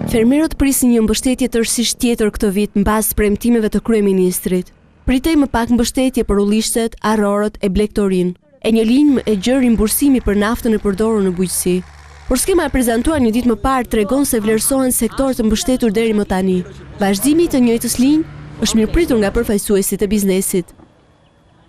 Fermerët prisin një mbështetje tërësisht tjetër këtë vit mbas premtimeve të kryeministrit. Pritej më pak mbështetje për ullishtet, arrorët e blegtorin, e një linjë e gjerë rimbursimi për naftën e përdorur në bujqësi. Por skema e prezantuar një ditë më parë tregon se vlerësohen sektorë të mbështetur deri më tani. Vazhdimi i të njëjtës linjë është mirëpritur nga përfaqësuesit e biznesit.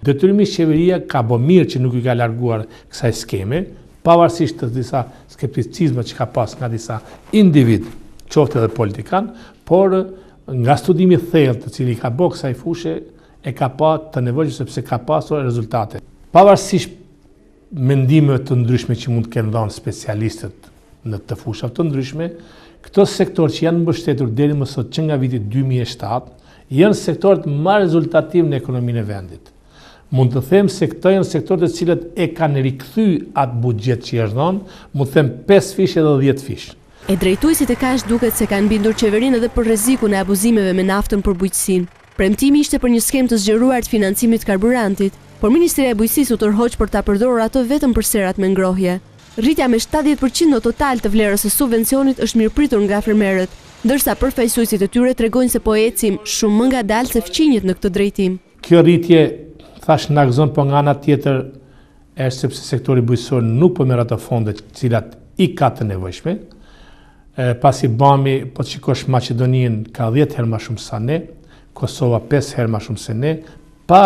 Detyrimisht qeveria ka bë mirë që nuk i ka larguar kësaj skeme, pavarësisht të disa skepticizme që ka pas nga disa individ, qoftë edhe politikan, por nga studimi thellë të cili ka bërë kësaj fushë e ka pa të nevojshme sepse ka pasur rezultate. Pavarësisht mendimeve të ndryshme që mund të kenë dhënë specialistët në të fusha të ndryshme, këto sektorë që janë mbështetur deri më sot që nga viti 2007 janë sektorët më rezultativ në ekonominë e vendit. Mund të them se këto janë sektorët të cilët e kanë rikthyer atë buxhet që është dhënë, mund të them 5 fish edhe 10 fish. E drejtuesit e Kash duket se kanë bindur qeverinë edhe për rrezikun e abuzimeve me naftën për bujqësinë. Premtimi ishte për një skemë të zgjeruar të financimit të karburantit, por Ministria e Bujqësisë u tërhoq për ta përdorur ato vetëm për serat me ngrohje. Rritja me 70% në total të vlerës së subvencionit është mirëpritur nga fermerët, ndërsa përfaqësuesit e tyre tregojnë se po ecim shumë më ngadalë se fqinjet në këtë drejtim. Kjo rritje thash na gëzon, po nga ana tjetër është sepse sektori bujqësor nuk po merr ato fonde të cilat i ka të nevojshme. Pasi BAMi, po të shikosh Maqedoninë ka 10 herë më shumë se ne, Kosova 5 herë më shumë se ne, pa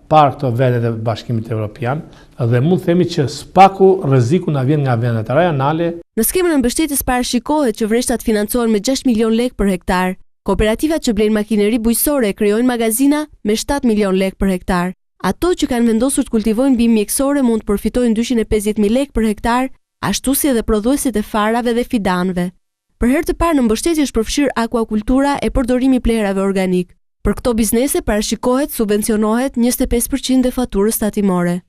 parë këto vendet e Bashkimit Evropian, dhe mund themi që spaku rreziku na vjen nga vendet rajonale. Në skemën e mbështetjes parashikohet që vreshtat financohen me 6 milion lekë për hektar. Kooperativat që blejnë makineri bujqësore krijojnë magazina me 7 milion lekë për hektar. Ato që kanë vendosur të kultivojnë bimë mjekësore mund të përfitojnë 250.000 lekë për hektar, ashtu si edhe prodhuesit e farave dhe fidanëve. Për herë të parë në mbështetje është përfshirë akuakultura e përdorimi i plerave organik. Për këto biznese parashikohet subvencionohet 25% e faturës tatimore.